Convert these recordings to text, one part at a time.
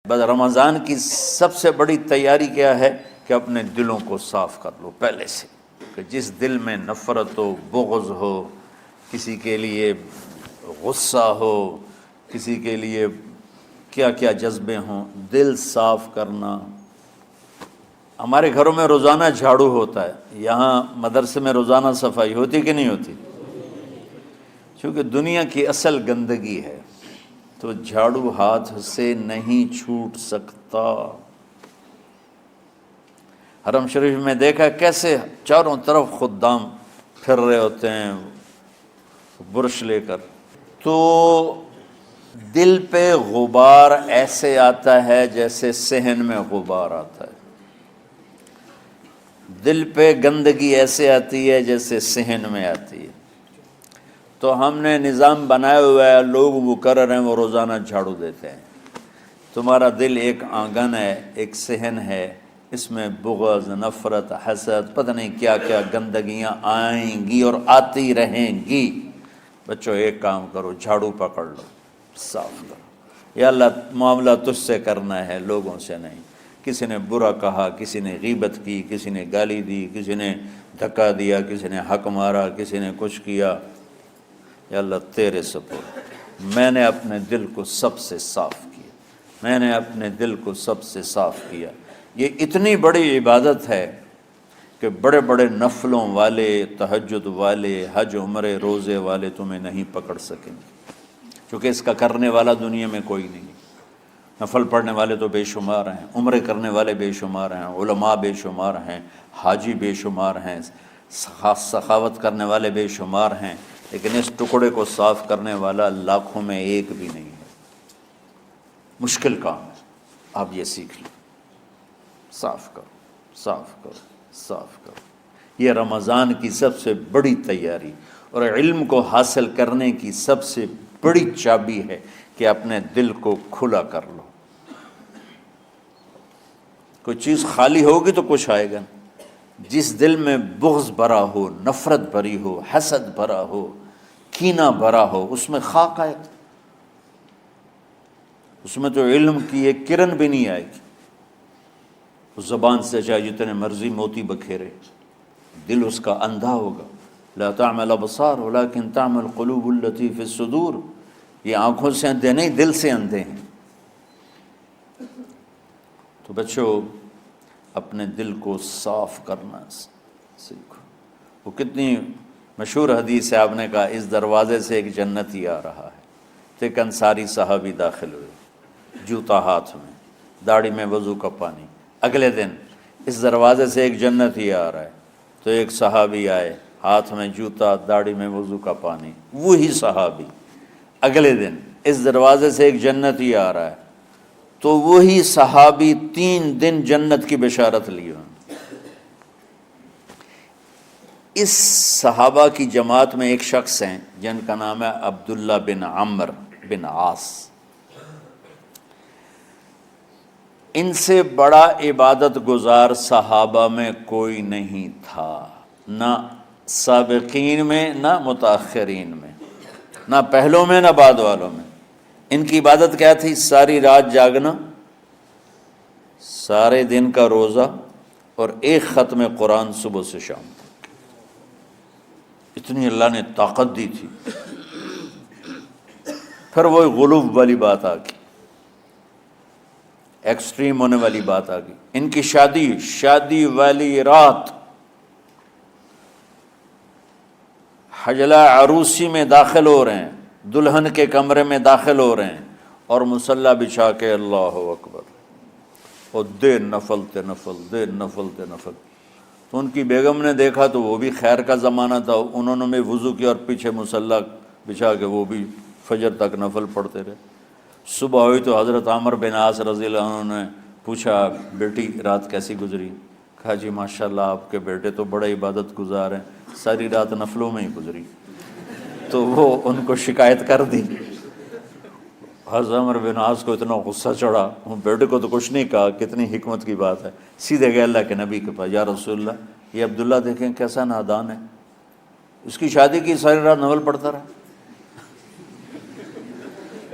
بس رمضان کی سب سے بڑی تیاری کیا ہے کہ اپنے دلوں کو صاف کر لو پہلے سے، کہ جس دل میں نفرت ہو، بغض ہو، کسی کے لیے غصہ ہو، کسی کے لیے کیا کیا جذبے ہوں، دل صاف کرنا۔ ہمارے گھروں میں روزانہ جھاڑو ہوتا ہے، یہاں مدرسے میں روزانہ صفائی ہوتی کہ نہیں ہوتی؟ چونکہ دنیا کی اصل گندگی ہے تو جھاڑو ہاتھ سے نہیں چھوٹ سکتا۔ حرم شریف میں دیکھا کیسے چاروں طرف خدام پھر رہے ہوتے ہیں برش لے کر، تو دل پہ غبار ایسے آتا ہے جیسے صحن میں غبار آتا ہے، دل پہ گندگی ایسے آتی ہے جیسے صحن میں آتی ہے۔ تو ہم نے نظام بنایا ہوا ہے، لوگ مقرر ہیں وہ روزانہ جھاڑو دیتے ہیں۔ تمہارا دل ایک آنگن ہے، ایک صحن ہے، اس میں بغض، نفرت، حسد، پتہ نہیں کیا کیا گندگیاں آئیں گی اور آتی رہیں گی۔ بچوں ایک کام کرو، جھاڑو پکڑ لو، صاف کرو۔ یا اللہ معاملہ تجھ سے کرنا ہے، لوگوں سے نہیں۔ کسی نے برا کہا، کسی نے غیبت کی، کسی نے گالی دی، کسی نے دھکا دیا، کسی نے حق مارا، کسی نے کچھ کیا، یا اللہ تیرے سپرد میں نے اپنے دل کو سب سے صاف کیا، میں نے اپنے دل کو سب سے صاف کیا۔ یہ اتنی بڑی عبادت ہے کہ بڑے بڑے نفلوں والے، تہجد والے، حج عمرے روزے والے تمہیں نہیں پکڑ سکیں گے، کیونکہ اس کا کرنے والا دنیا میں کوئی نہیں۔ نفل پڑھنے والے تو بے شمار ہیں، عمرے کرنے والے بے شمار ہیں، علماء بے شمار ہیں، حاجی بے شمار ہیں، سخاوت کرنے والے بے شمار ہیں، لیکن اس ٹکڑے کو صاف کرنے والا لاکھوں میں ایک بھی نہیں ہے۔ مشکل کام ہے، آپ یہ سیکھ لیں، صاف کرو، صاف کرو، صاف کرو۔ یہ رمضان کی سب سے بڑی تیاری اور علم کو حاصل کرنے کی سب سے بڑی چابی ہے کہ اپنے دل کو کھلا کر لو۔ کوئی چیز خالی ہوگی تو کچھ آئے گا۔ جس دل میں بغض بھرا ہو، نفرت بھری ہو، حسد بھرا ہو، کینہ بھرا ہو، اس میں خاک آئے گا، اس میں تو علم کی ایک کرن بھی نہیں آئے گی۔ اس زبان سے چاہے جتنے مرضی موتی بکھیرے، دل اس کا اندھا ہوگا۔ لا تعمل الابصار ولكن تعمل القلوب التي في الصدور۔ یہ آنکھوں سے اندھے نہیں، دل سے اندھے ہیں۔ تو بچوں اپنے دل کو صاف کرنا سیکھو۔ وہ کتنی مشہور حدیث ہے، آپ نے کہا اس دروازے سے ایک جنتی آ رہا ہے، تو ایک انصاری صحابی داخل ہوئے، جوتا ہاتھ میں، داڑھی میں وضو کا پانی۔ اگلے دن اس دروازے سے ایک جنتی آ رہا ہے، تو ایک صحابی آئے، ہاتھ میں جوتا، داڑھی میں وضو کا پانی، وہی صحابی۔ اگلے دن اس دروازے سے ایک جنتی آ رہا ہے، تو وہی صحابی 3 دن جنت کی بشارت لی انہوں نے۔ اس صحابہ کی جماعت میں ایک شخص ہیں جن کا نام ہے عبداللہ بن عمرو بن عاص۔ ان سے بڑا عبادت گزار صحابہ میں کوئی نہیں تھا، نہ سابقین میں نہ متاخرین میں، نہ پہلوں میں نہ بعد والوں میں۔ ان کی عبادت کیا تھی؟ ساری رات جاگنا، سارے دن کا روزہ، اور ایک ختم قرآن صبح سے شام تک۔ اتنی اللہ نے طاقت دی تھی۔ پھر وہ غلو والی بات آ گئی، ایکسٹریم ہونے والی بات آ گئی۔ ان کی شادی والی رات حجلہ عروسی میں داخل ہو رہے ہیں، دلہن کے کمرے میں داخل ہو رہے ہیں، اور مصلی بچھا کے اللہ اکبر، اور دیر نفل تے نفل، دیر نفل تے نفل۔ تو ان کی بیگم نے دیکھا تو وہ بھی خیر کا زمانہ تھا، انہوں نے بھی وضو کیا اور پیچھے مصلی بچھا کے وہ بھی فجر تک نفل پڑھتے رہے۔ صبح ہوئی تو حضرت عمرو بن عاص رضی اللہ عنہ نے پوچھا، بیٹی رات کیسی گزری؟ کہا جی ماشاءاللہ آپ کے بیٹے تو بڑے عبادت گزار ہیں، ساری رات نفلوں میں ہی گزری۔ تو وہ ان کو شکایت کر دی۔ حضرت عمرو بن عاص کو اتنا غصہ چڑھا، بیٹے کو تو کچھ نہیں کہا، کتنی حکمت کی بات ہے، سیدھے گئے اللہ کے نبی کے پاس، یا رسول اللہ یہ عبداللہ دیکھیں کیسا نادان ہے، اس کی شادی کی ساری رات نفل پڑھتا رہا۔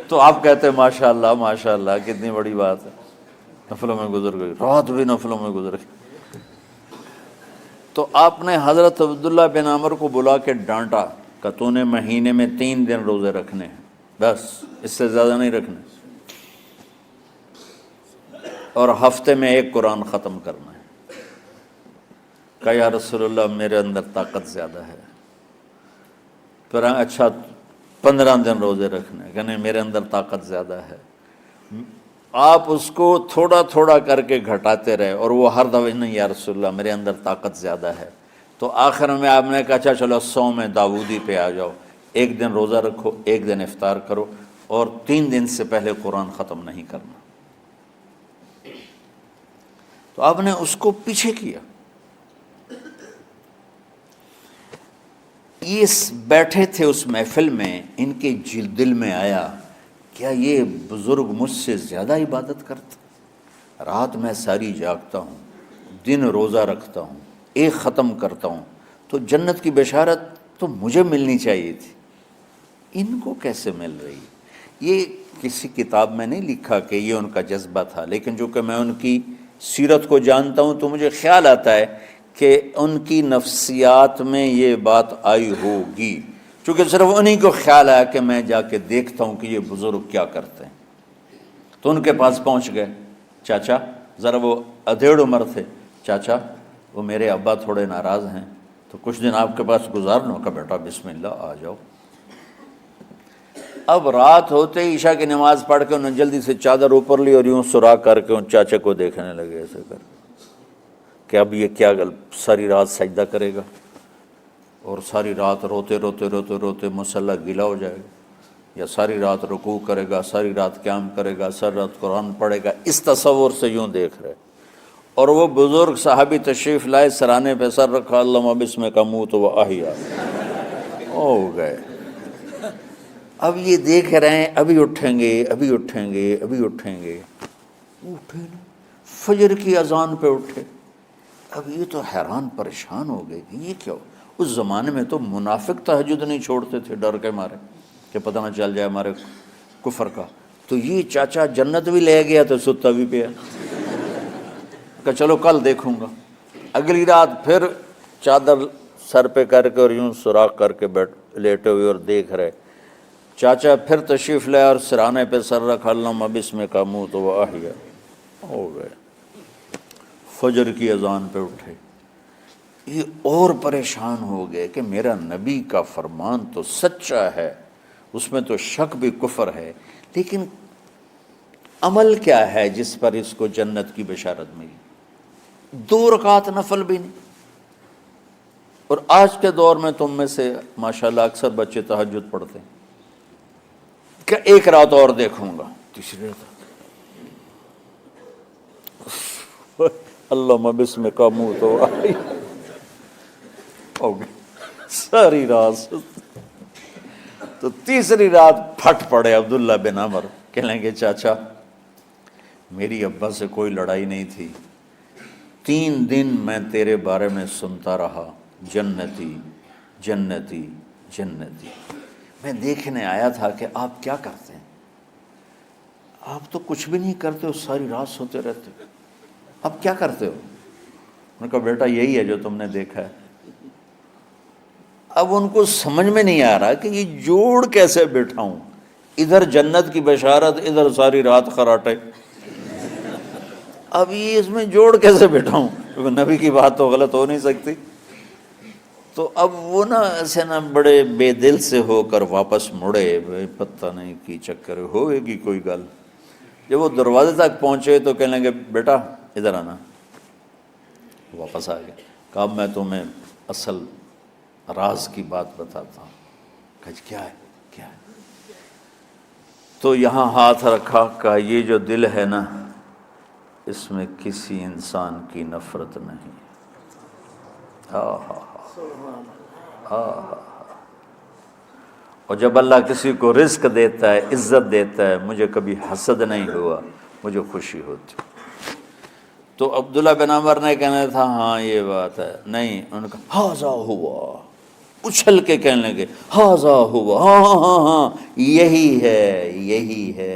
تو آپ کہتے ہیں ماشاءاللہ ماشاءاللہ کتنی بڑی بات ہے، نفلوں میں گزر گئی، رات بھی نفلوں میں گزر گئی۔ تو آپ نے حضرت عبداللہ بن عمر کو بلا کے ڈانٹا کہ تو نے مہینے میں 3 دن روزے رکھنے ہیں، بس اس سے زیادہ نہیں رکھنے، اور ہفتے میں 1 قرآن ختم کرنا ہے۔ کہا یا رسول اللہ میرے اندر طاقت زیادہ ہے۔ پھر اچھا 15 دن روزے رکھنے، کہ نہیں میرے اندر طاقت زیادہ ہے۔ آپ اس کو تھوڑا تھوڑا کر کے گھٹاتے رہے، اور وہ ہر دفعہ نہیں یا رسول اللہ میرے اندر طاقت زیادہ ہے۔ تو آخر میں آپ نے کہا اچھا چلو صوم داؤدی پہ آ جاؤ، 1 دن روزہ رکھو، 1 دن افطار کرو، اور 3 دن سے پہلے قرآن ختم نہیں کرنا۔ تو آپ نے اس کو پیچھے کیا۔ یہ بیٹھے تھے اس محفل میں، ان کے دل میں آیا کیا یہ بزرگ مجھ سے زیادہ عبادت کرتا؟ رات میں ساری جاگتا ہوں، دن روزہ رکھتا ہوں، 1 ختم کرتا ہوں، تو جنت کی بشارت تو مجھے ملنی چاہیے تھی، ان کو کیسے مل رہی؟ یہ کسی کتاب میں نہیں لکھا کہ یہ ان کا جذبہ تھا، لیکن جو کہ میں ان کی سیرت کو جانتا ہوں تو مجھے خیال آتا ہے کہ ان کی نفسیات میں یہ بات آئی ہوگی، چونکہ صرف انہی کو خیال آیا کہ میں جا کے دیکھتا ہوں کہ یہ بزرگ کیا کرتے ہیں۔ تو ان کے پاس پہنچ گئے، چاچا ذرا، وہ ادھیڑ عمر تھے، چاچا وہ میرے ابا تھوڑے ناراض ہیں، تو کچھ دن آپ کے پاس گزار لوں؟ کا بیٹا بسم اللہ آ جاؤ۔ اب رات ہوتے ہی عشاء کی نماز پڑھ کے انہوں نے جلدی سے چادر اوپر لی اور یوں سراغ کر کے ان چاچے کو دیکھنے لگے ایسے کر کہ اب یہ کیا ساری رات سجدہ کرے گا، اور ساری رات روتے روتے روتے روتے مصلی گیلا ہو جائے گا، یا ساری رات رکوع کرے گا، ساری رات قیام کرے گا، ساری رات قرآن پڑھے گا، اس تصور سے یوں دیکھ رہے۔ اور وہ بزرگ صحابی تشریف لائے، سرانے پہ سر رکھا، اللہم بسمک اموت و احیا، ہو گئے۔ اب یہ دیکھ رہے ہیں ابھی اٹھیں گے، ابھی اٹھیں گے، ابھی اٹھیں گے، اٹھے نا، فجر کی اذان پہ اٹھے۔ اب یہ تو حیران پریشان ہو گئے کہ یہ کیا ہو؟ اس زمانے میں تو منافق تہجد نہیں چھوڑتے تھے ڈر کے مارے کہ پتہ نہ چل جائے ہمارے کفر کا، تو یہ چاچا جنت بھی لے گیا تو ستا بھی پیا کہ چلو کل دیکھوں گا۔ اگلی رات پھر چادر سر پہ کر کے اور یوں سوراخ کر کے لیٹے ہوئے اور دیکھ رہے۔ چاچا پھر تشریف لے اور سرانے پہ سر رکھا، اللہم بسمک اموت و احیا، ہو گئے۔ فجر کی اذان پہ اٹھے، یہ اور پریشان ہو گئے کہ میرا نبی کا فرمان تو سچا ہے، اس میں تو شک بھی کفر ہے، لیکن عمل کیا ہے جس پر اس کو جنت کی بشارت ملی؟ 2 رکعت نفل بھی نہیں۔ اور آج کے دور میں تم میں سے ماشاءاللہ اکثر بچے تہجد پڑھتے ہیں کہ 1 رات اور دیکھوں گا، تیسری رات اللہم بسمک اموت و احیا، ہو گئی ساری رات۔ تو تیسری رات پھٹ پڑے عبداللہ بن عمر، کہنے لگے چاچا میری ابا سے کوئی لڑائی نہیں تھی، 3 دن میں تیرے بارے میں سنتا رہا، جنتی جنتی جنتی۔ میں دیکھنے آیا تھا کہ آپ کیا کرتے ہیں، آپ تو کچھ بھی نہیں کرتے ہو، ساری رات سوتے رہتے ہو، اب کیا کرتے ہو؟ انہوں نے کہا بیٹا یہی ہے جو تم نے دیکھا ہے۔ اب ان کو سمجھ میں نہیں آ رہا کہ یہ جوڑ کیسے بٹھاؤں، ادھر جنت کی بشارت، ادھر ساری رات خراٹے، اب یہ اس میں جوڑ کیسے بٹھاؤں، کیونکہ نبی کی بات تو غلط ہو نہیں سکتی۔ تو اب وہ نا ایسے نا بڑے بے دل سے ہو کر واپس مڑے، پتہ نہیں کی چکر ہوئے گی کوئی گل۔ جب وہ دروازے تک پہنچے تو کہنے لگے بیٹا ادھر آنا، واپس آ گئے۔ کہا میں تمہیں اصل راز کی بات بتاتا ہوں۔ کہا کیا ہے کیا ہے؟ تو یہاں ہاتھ رکھا، کہا یہ جو دل ہے نا اس میں کسی انسان کی نفرت نہیں۔ اور جب اللہ کسی کو رزق دیتا ہے، عزت دیتا ہے، مجھے کبھی حسد نہیں ہوا، مجھے خوشی ہوتی۔ تو عبداللہ بن عمر نے کہنا تھا ہاں یہ بات ہے، نہیں، انہوں نے کہا ہاذا ہوا، اچھل کے کہنے لگے ہاذا ہوا، ہاں ہاں ہاں ہاں یہی ہے، یہی ہے۔